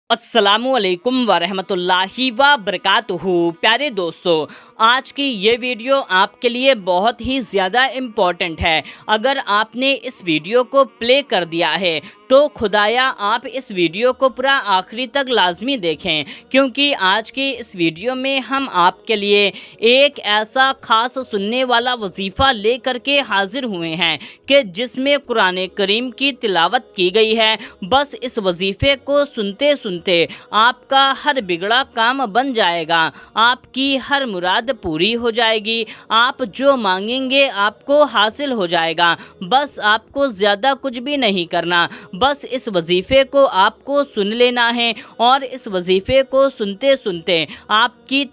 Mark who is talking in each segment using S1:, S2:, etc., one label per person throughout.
S1: अस्सलामु अलैकुम वरहमतुल्लाहि वबरकातुहू। प्यारे दोस्तों, आज की ये वीडियो आपके लिए बहुत ही ज़्यादा इम्पॉर्टेंट है। अगर आपने इस वीडियो को प्ले कर दिया है तो खुदाया आप इस वीडियो को पूरा आखिरी तक लाजमी देखें, क्योंकि आज की इस वीडियो में हम आपके लिए एक ऐसा ख़ास सुनने वाला वजीफ़ा ले करके हाजिर हुए हैं कि जिसमें कुरान करीम की तिलावत की गई है। बस इस वजीफ़े को सुनते सुनते आपका हर बिगड़ा काम बन जाएगा, आपकी हर मुराद पूरी हो जाएगी, आप जो मांगेंगे आपको हासिल हो जाएगा। बस आपको ज़्यादा कुछ भी नहीं करना, बस इस वजीफ़े को आपको सुन लेना है और इस वजीफ़े को सुनते सुनते आपकी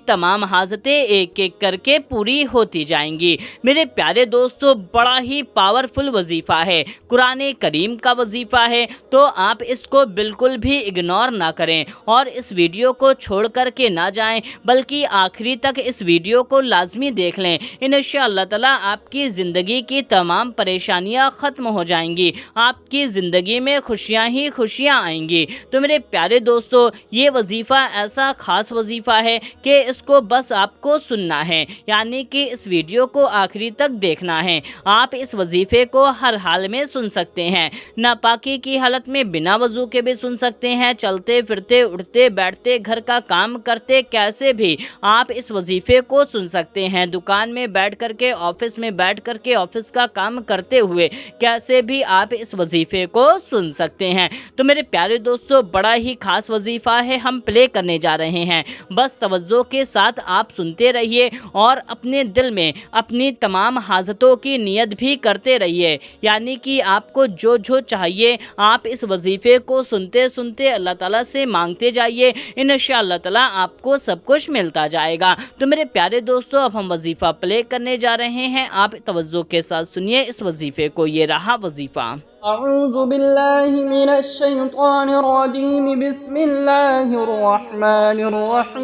S1: तमाम हाजतें एक एक करके पूरी होती जाएंगी। मेरे प्यारे दोस्तों, बड़ा ही पावरफुल वजीफ़ा है, कुरान करीम का वजीफ़ा है, तो आप इसको बिल्कुल भी इग्नोर ना करें और इस वीडियो को छोड़ करके ना जाएं, बल्कि आखिरी तक इस वीडियो को लाजमी देख लें। इंशाअल्लाह ताला आपकी ज़िंदगी की तमाम परेशानियां ख़त्म हो जाएंगी, आपकी ज़िंदगी में खुशियां ही खुशियां आएंगी। तो मेरे प्यारे दोस्तों, ये वजीफ़ा ऐसा ख़ास वजीफ़ा है कि इसको बस आपको सुनना है, यानी कि इस वीडियो को आखिरी तक देखना है। आप इस वजीफ़े को हर हाल में सुन सकते हैं, नापाकी की हालत में बिना वजू के भी सुन सकते हैं, चलते फिरते उठते बैठते घर का काम करते कैसे भी आप इस वजीफ़े को सुन सकते हैं, दुकान में बैठ करके, ऑफिस में बैठ करके ऑफिस का काम करते हुए कैसे भी आप इस वजीफ़े को सुन सकते हैं। तो मेरे प्यारे दोस्तों, बड़ा ही खास वजीफ़ा है, हम प्ले करने जा रहे हैं। बस तवज्जो के साथ आप सुनते रहिए और अपने दिल में अपनी तमाम हाजतों की नियत भी करते रहिए, यानी कि आपको जो जो चाहिए आप इस वजीफ़े को सुनते सुनते अल्लाह ताला से मांगते जाइए। इंशाअल्लाह ताला आपको सब कुछ मिलता जाएगा। तो मेरे प्यारे दोस्तों, अब हम वजीफ़ा प्ले करने जा रहे हैं, आप तवज्जो के साथ सुनिए इस वजीफ़े को। ये रहा वजीफ़ा।
S2: अऊज़ु बिल्लाहि मिनश शैतानिर रजीम, बिस्मिल्लाहिर रहमानिर रहीम।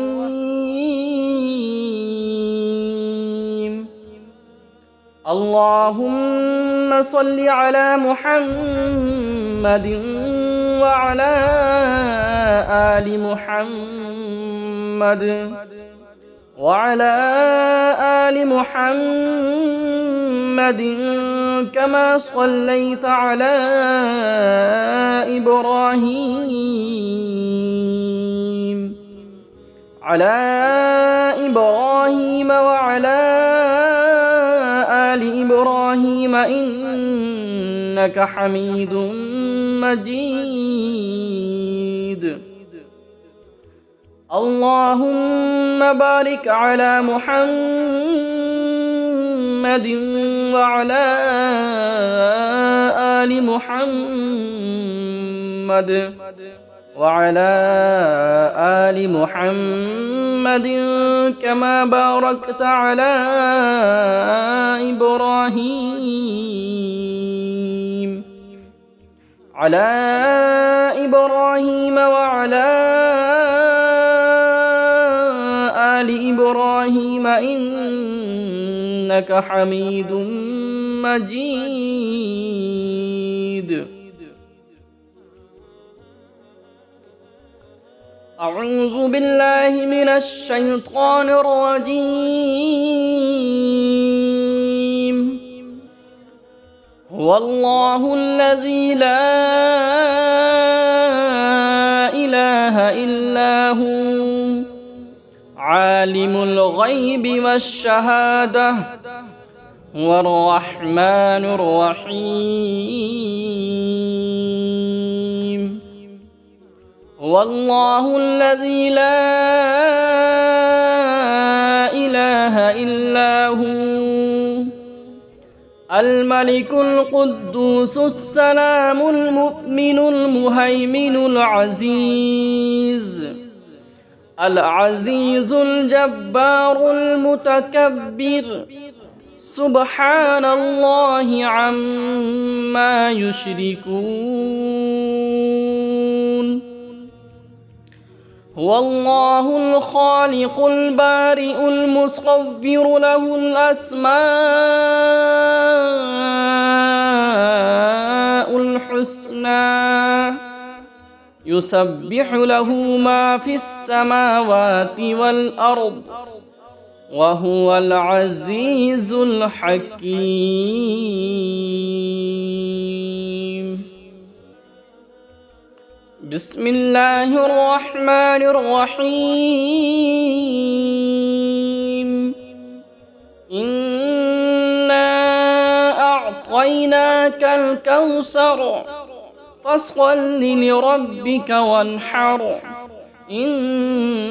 S2: अल्लाहुम्मा सल्लि अला मुहम्मदिन व अला आलि मुहम्मद وعلى آل محمد كما صليت على إبراهيم وعلى آل إبراهيم إنك حميد مجيد. اللهم بارك على محمد وعلى آل محمد وعلى آل محمد كما باركت على إبراهيم وعلى آل إبراهيم إنك حميد مجيد. أعوذ بالله من الشيطان الرجيم. هو الله الذي لا إله إلا هو عالم الغيب والشهادة هو الرحمن الرحيم. هو الله الذي لا إله إلا هو الملك القدوس السلام المؤمن المهيمن العزيز الجبار المتكبر سبحان الله عما يشركون. هو الله الخالق البارئ المصور له الأسماء الحسنى يسبح له ما في السماوات والأرض وهو العزيز الحكيم. بسم الله الرحمن الرحيم. إنا أعطيناك الكوثر فاصل لربك وانحر إن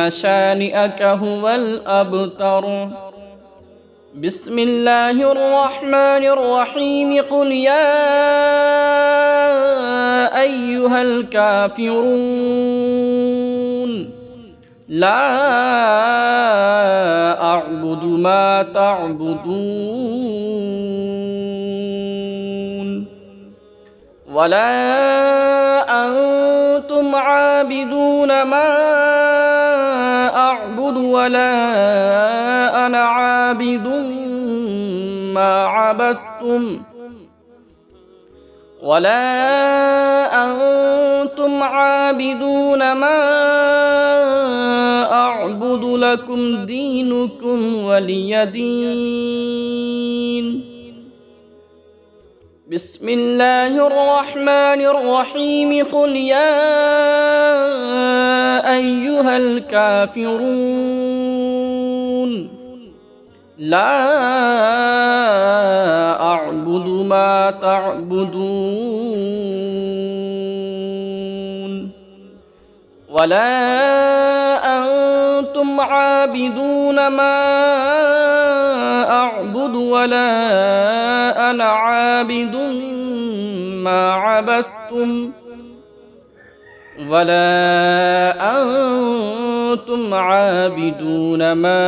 S2: شانئك هو الأبتر. بسم الله الرحمن الرحيم. قل يا أيها الكافرون لا أعبد ما تعبدون ولا أنتم عابدون ما أعبد ولا أنا عابد ما عبدتم ولا أنتم عابدون ما أعبد لكم دينكم ولي دين. بسم الله الرحمن الرحيم. قل يا أيها الكافرون لا أعبد ما تعبدون ولا أنتم عابدون ما أعبد ولا أنا عابد ما عبدتم ولا أنتم عابدون ما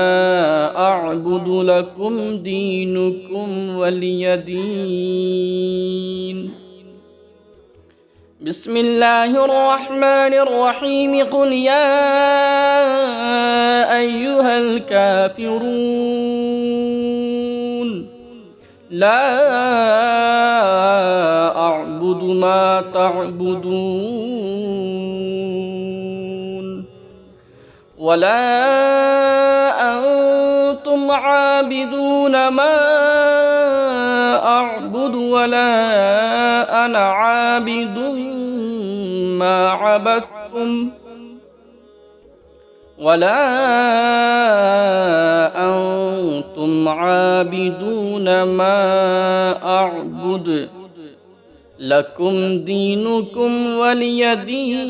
S2: أعبد لكم دينكم ولي دين. بسم الله الرحمن الرحيم. قل يا أيها الكافرون لا أعبد ما تعبدون ولا أنتم عابدون ما أعبد ولا أنا عابد ما عبدتم ولا أنتم عابدون ما أعبد لكم دينكم ولي دين.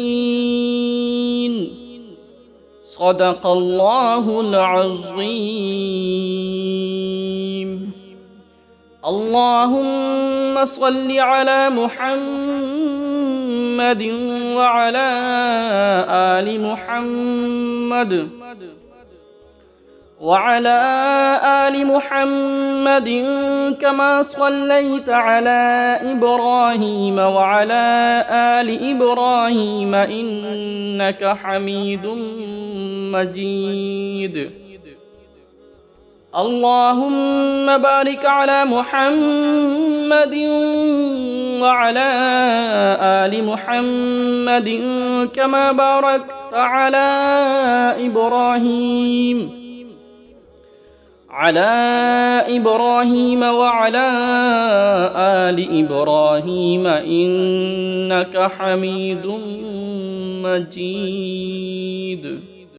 S2: صدق الله العظيم. اللهم صل على محمد وعلى آل محمد وعلى آل محمد كما صليت على إبراهيم وعلى آل إبراهيم إنك حميد مجيد. اللهم بارك على محمد وعلى آل محمد كما باركت على إبراهيم وعلى آل إبراهيم إنك حميد مجيد.